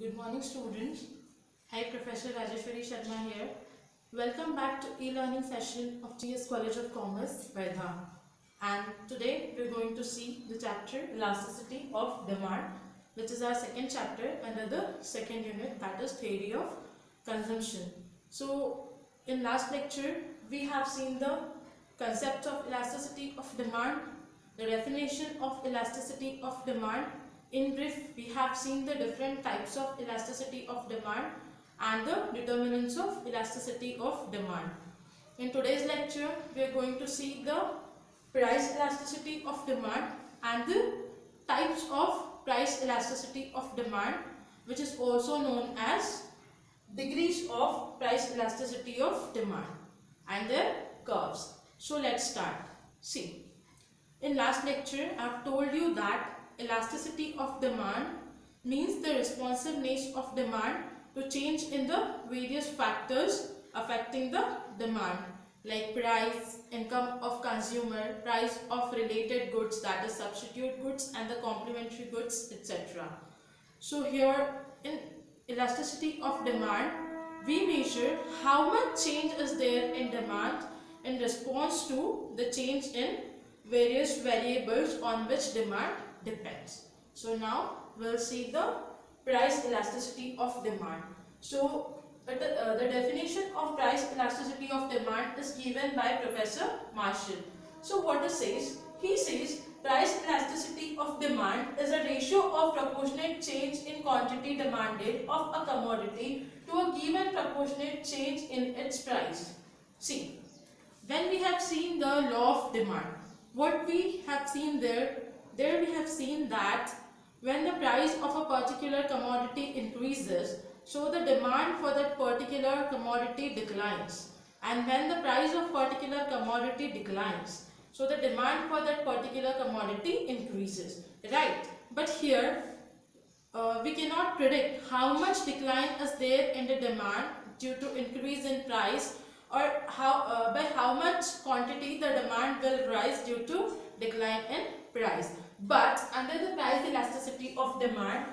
Good morning, students. Hi, Professor Rajeshwari Sharma here. Welcome back to e-learning session of GS College of Commerce, Vaidha. And today we're going to see the chapter Elasticity of Demand, which is our second chapter under the second unit, that is Theory of Consumption. So, in last lecture, we have seen the concept of elasticity of demand, the definition of elasticity of demand. In brief, we have seen the different types of elasticity of demand and the determinants of elasticity of demand. In today's lecture, we are going to see the price elasticity of demand and the types of price elasticity of demand, which is also known as degrees of price elasticity of demand and their curves. So let's start. See, in last lecture I have told you that elasticity of demand means the responsiveness of demand to change in the various factors affecting the demand, like price, income of consumer, price of related goods, that is substitute goods and the complementary goods, etc. So here in elasticity of demand, we measure how much change is there in demand in response to the change in various variables on which demand depends. So now we'll see the price elasticity of demand. So the definition of price elasticity of demand is given by Professor Marshall. So what it says? He says price elasticity of demand is a ratio of proportionate change in quantity demanded of a commodity to a given proportionate change in its price. See, when we have seen the law of demand, what we have seen there we have seen that when the price of a particular commodity increases, so the demand for that particular commodity declines, and when the price of particular commodity declines, so the demand for that particular commodity increases, right? But here we cannot predict how much decline is there in the demand due to increase in price, or by how much quantity the demand will rise due to decline in price. But under the price elasticity of demand,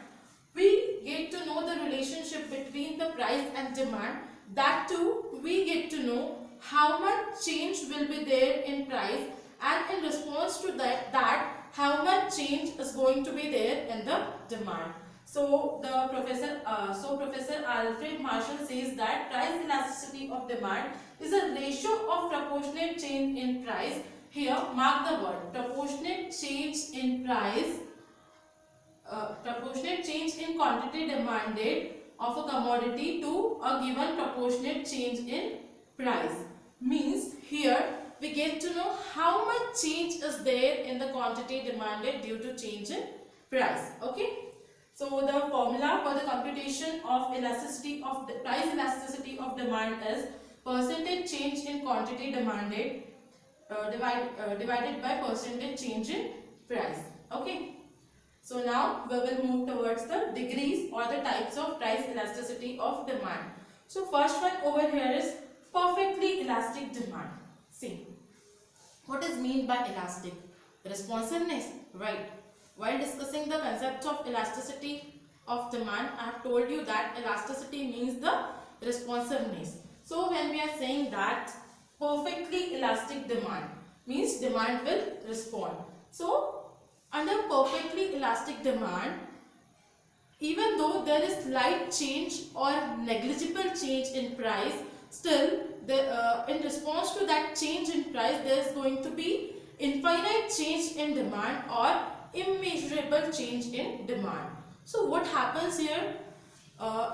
we get to know the relationship between the price and demand. That too, we get to know how much change will be there in price, and in response to that how much change is going to be there in the demand. So Professor Alfred Marshall says that price elasticity of demand is a ratio of proportionate change in price. Here, mark the word proportionate change in price, proportionate change in quantity demanded of a commodity to a given proportionate change in price. Means here we get to know how much change is there in the quantity demanded due to change in price. Okay. So the formula for the computation of elasticity of the price elasticity of demand is percentage change in quantity demanded divided by percentage change in price. Okay. So now we will move towards the degrees or the types of price elasticity of demand. So first one over here is perfectly elastic demand. See, what is mean by elastic? Responsiveness, right? While discussing the concept of elasticity of demand, I have told you that elasticity means the responsiveness. So when we are saying that perfectly elastic demand means demand will respond. So under perfectly elastic demand, even though there is slight change or negligible change in price, still in response to that change in price, there is going to be infinite change in demand or immeasurable change in demand. So what happens here?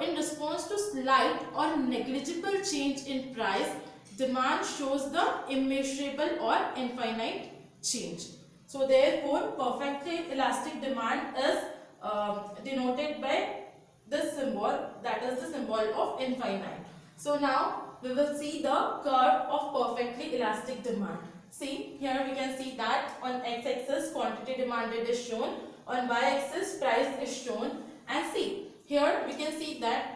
In response to slight or negligible change in price, demand shows the immeasurable or infinite change. So therefore, perfectly elastic demand is denoted by this symbol, that is the symbol of infinite. So now we will see the curve of perfectly elastic demand. See, here we can see that on x-axis quantity demanded is shown, on y-axis price is shown, and see, here we can see that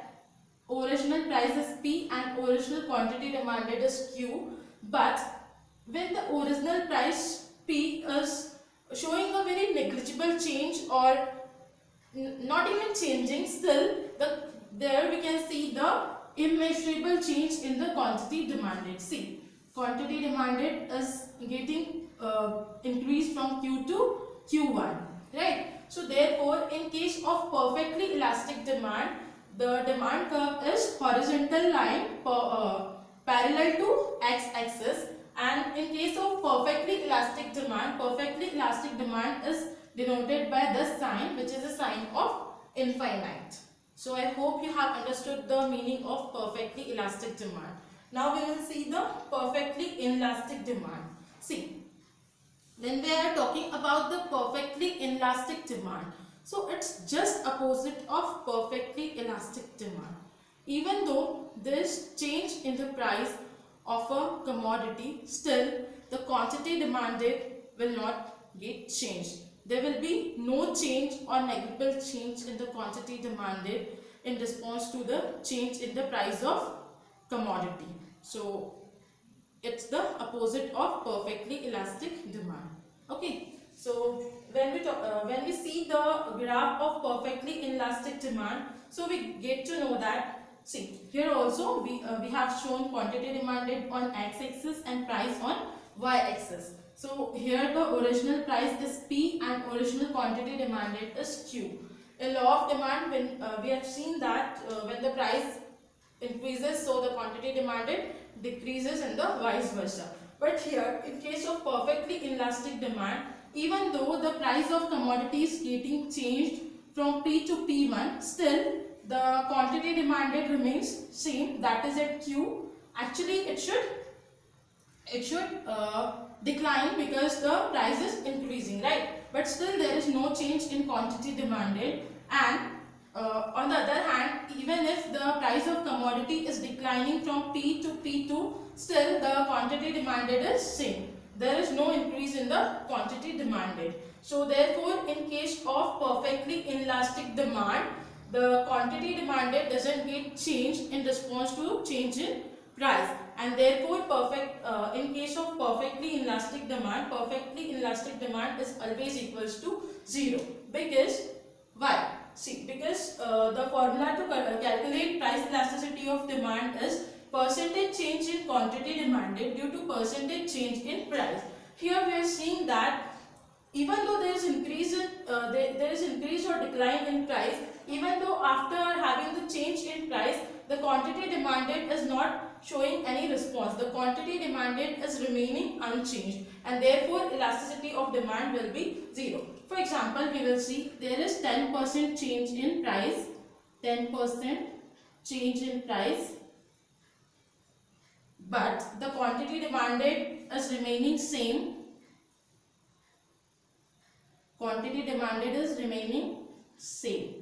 original price is P and original quantity demanded is Q, but when the original price P is showing a very negligible change or not even changing, still there we can see the immeasurable change in the quantity demanded. See, quantity demanded is getting increased from Q to Q1, right? So therefore, in case of perfectly elastic demand, the demand curve is horizontal line parallel to x-axis, and in case of perfectly elastic demand is denoted by this sign, which is a sign of infinite. So I hope you have understood the meaning of perfectly elastic demand. Now we will see the perfectly inelastic demand. See, when we are talking about the perfectly inelastic demand, so it's just opposite of perfectly elastic demand. Even though there is change in the price of a commodity, still the quantity demanded will not get changed. There will be no change or negligible change in the quantity demanded in response to the change in the price of commodity. So it's the opposite of perfectly elastic demand. Okay, so when we see the graph of perfectly inelastic demand, so we get to know that, see, here also we have shown quantity demanded on x-axis and price on y-axis. So here the original price is P and original quantity demanded is Q. In law of demand, when we have seen that when the price increases, so the quantity demanded decreases and the vice versa. But here, in case of perfectly inelastic demand, even though the price of commodity is getting changed from P to P1, still the quantity demanded remains same, that is at Q. Actually, it should decline because the price is increasing, right? But still there is no change in quantity demanded, and on the other hand, even if the price of commodity is declining from P to P2, still the quantity demanded is same. There is no increase in the quantity demanded. So therefore, in case of perfectly inelastic demand, the quantity demanded doesn't get changed in response to change in price, and therefore in case of perfectly inelastic demand is always equals to 0. Because why? See, because the formula to calculate price elasticity of demand is percentage change in quantity demanded due to percentage change in price. Here we are seeing that even though there is increase or decline in price, even though after having the change in price, the quantity demanded is not showing any response. The quantity demanded is remaining unchanged, and therefore elasticity of demand will be 0. For example, we will see there is 10% change in price, 10% change in price, but the quantity demanded is remaining same. Quantity demanded is remaining same.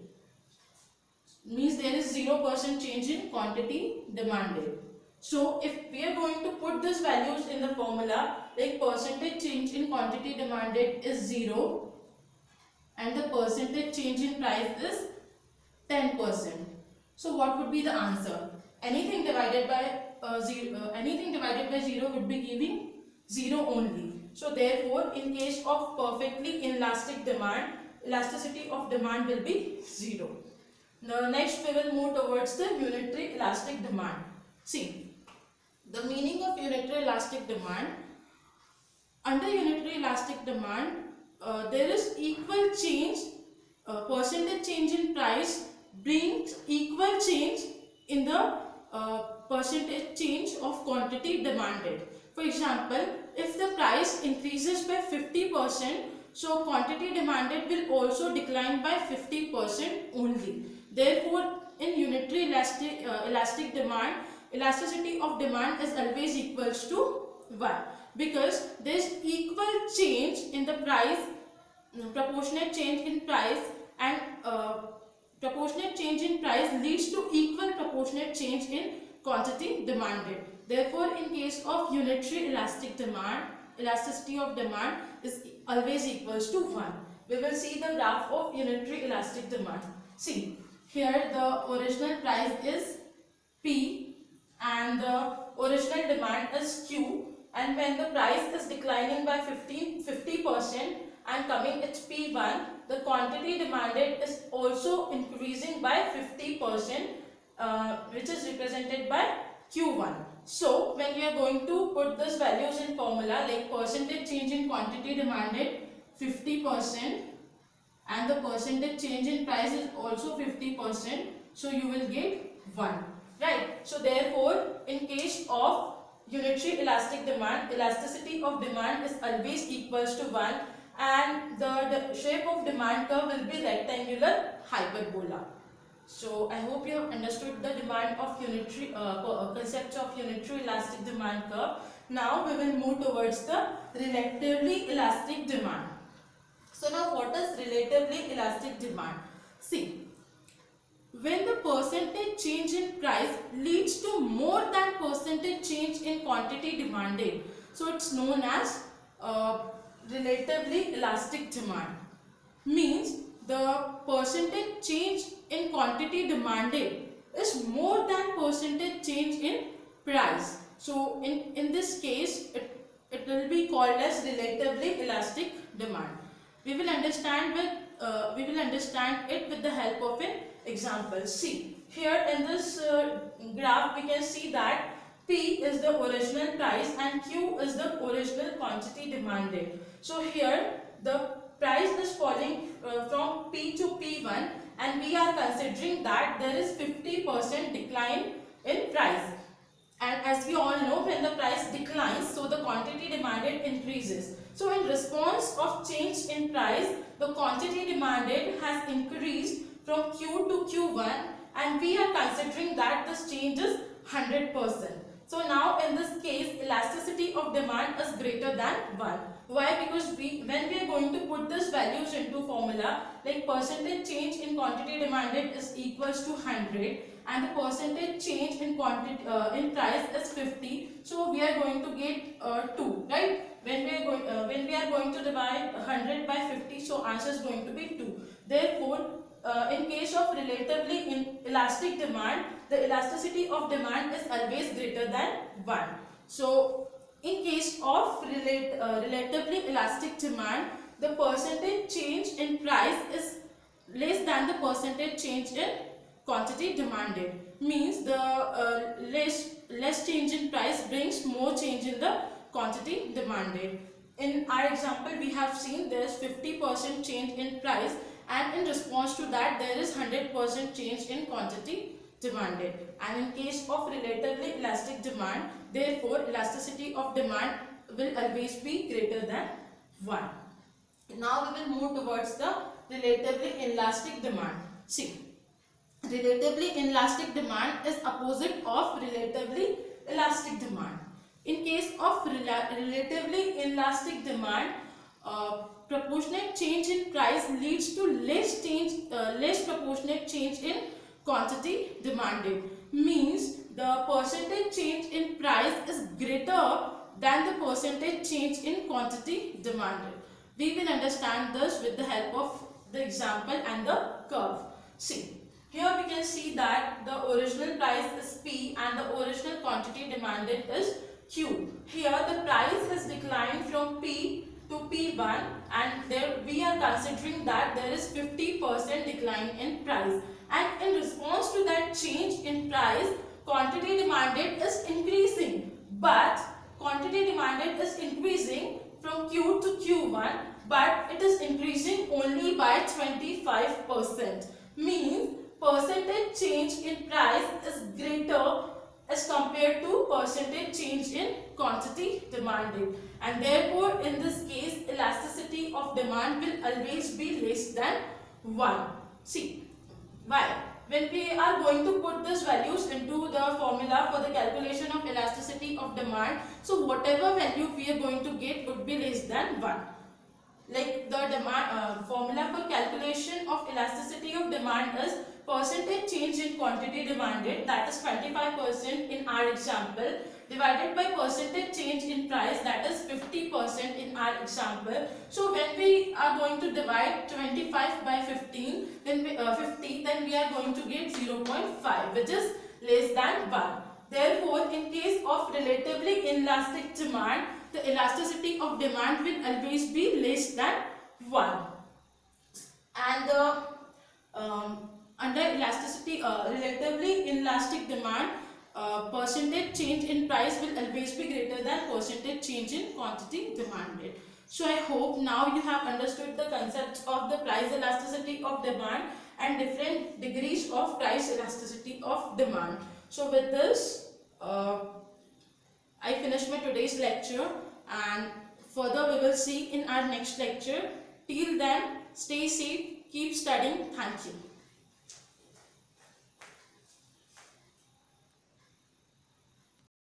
Means there is 0% change in quantity demanded. So if we are going to put these values in the formula, like percentage change in quantity demanded is 0 and the percentage change in price is 10%. So what would be the answer? Anything divided by 0 would be giving 0 only. So therefore, in case of perfectly inelastic demand, elasticity of demand will be 0. Now next we will move towards the unitary elastic demand. See, the meaning of unitary elastic demand. Under unitary elastic demand, there is equal change, percentage change in price brings equal change in the percentage change of quantity demanded. For example, if the price increases by 50%, so quantity demanded will also decline by 50% only. Therefore, in unitary elastic demand, elasticity of demand is always equals to 1, because there is equal change in the price, proportionate change in price, and proportionate change in price leads to equal proportionate change in quantity demanded. Therefore, in case of unitary elastic demand, elasticity of demand is always equals to 1. We will see the graph of unitary elastic demand. See, here the original price is P and the original demand is Q, and when the price is declining by 50% and coming it's P1, the quantity demanded is also increasing by 50%, which is represented by Q1. So when we are going to put these values in formula, like percentage change in quantity demanded 50% and the percentage change in price is also 50%, so you will get 1, right? So therefore, in case of unitary elastic demand, elasticity of demand is always equals to 1, and the shape of demand curve will be rectangular hyperbola. So I hope you have understood the demand of unitary concept of unitary elastic demand curve. Now we will move towards the relatively elastic demand. So now what is relatively elastic demand? See, when the percentage change in price leads to more than percentage change in quantity demanded, so it's known as relatively elastic demand. Means the percentage change in quantity demanded is more than percentage change in price. So in this case, it will be called as relatively elastic demand. We will understand it with the help of an example. See, here in this graph we can see that P is the original price and Q is the original quantity demanded. So here the price is falling from P to P1, and we are considering that there is 50% decline in price. And as we all know, when the price declines, so the quantity demanded increases. So in response of change in price, the quantity demanded has increased from Q to Q1, and we are considering that this change is 100%. So now in this case, elasticity of demand is greater than 1. Why? Because when we are going to put these values into formula, like percentage change in quantity demanded is equals to 100 and the percentage change in quantity in price is 50. So we are going to get 2, right? When we are going to divide 100 by 50, so answer is going to be 2. Therefore, in case of relatively elastic demand, the elasticity of demand is always greater than 1. So in case of relatively elastic demand, the percentage change in price is less than the percentage change in quantity demanded. Means the less change in price brings more change in the quantity demanded. In our example, we have seen there is 50% change in price, and in response to that there is 100% change in quantity demanded. And in case of relatively elastic demand, therefore elasticity of demand will always be greater than 1. Now we will move towards the relatively inelastic demand. See, relatively inelastic demand is opposite of relatively elastic demand. In case of relatively inelastic demand, proportionate change in price leads to less proportionate change in quantity demanded. Means the percentage change in price is greater than the percentage change in quantity demanded. We will understand this with the help of the example and the curve. See, here we can see that the original price is P and the original quantity demanded is Q. Here the price has declined from P to P1, and there we are considering that there is 50% decline in price. And in response to that change in price, quantity demanded is increasing. But quantity demanded is increasing from Q to Q1, but it is increasing only by 25%. Means percentage change in price is greater as compared to percentage change in quantity demanded, and therefore in this case elasticity of demand will always be less than 1. See, why? When we are going to put these values into the formula for the calculation of elasticity of demand, so whatever value we are going to get would be less than 1. Like the demand formula for calculation of elasticity of demand is percentage change in quantity demanded, that is 25% in our example, divided by percentage change in price, that is 50% in our example. So when we are going to divide 25 by 50, then we are going to get 0.5, which is less than 1. Therefore, in case of relatively inelastic demand, the elasticity of demand will always be less than 1. relatively inelastic demand, percentage change in price will always be greater than percentage change in quantity demanded. So I hope now you have understood the concepts of the price elasticity of demand and different degrees of price elasticity of demand. So with this, I finish my today's lecture, and further we will see in our next lecture. Till then, stay safe, keep studying. Thank you.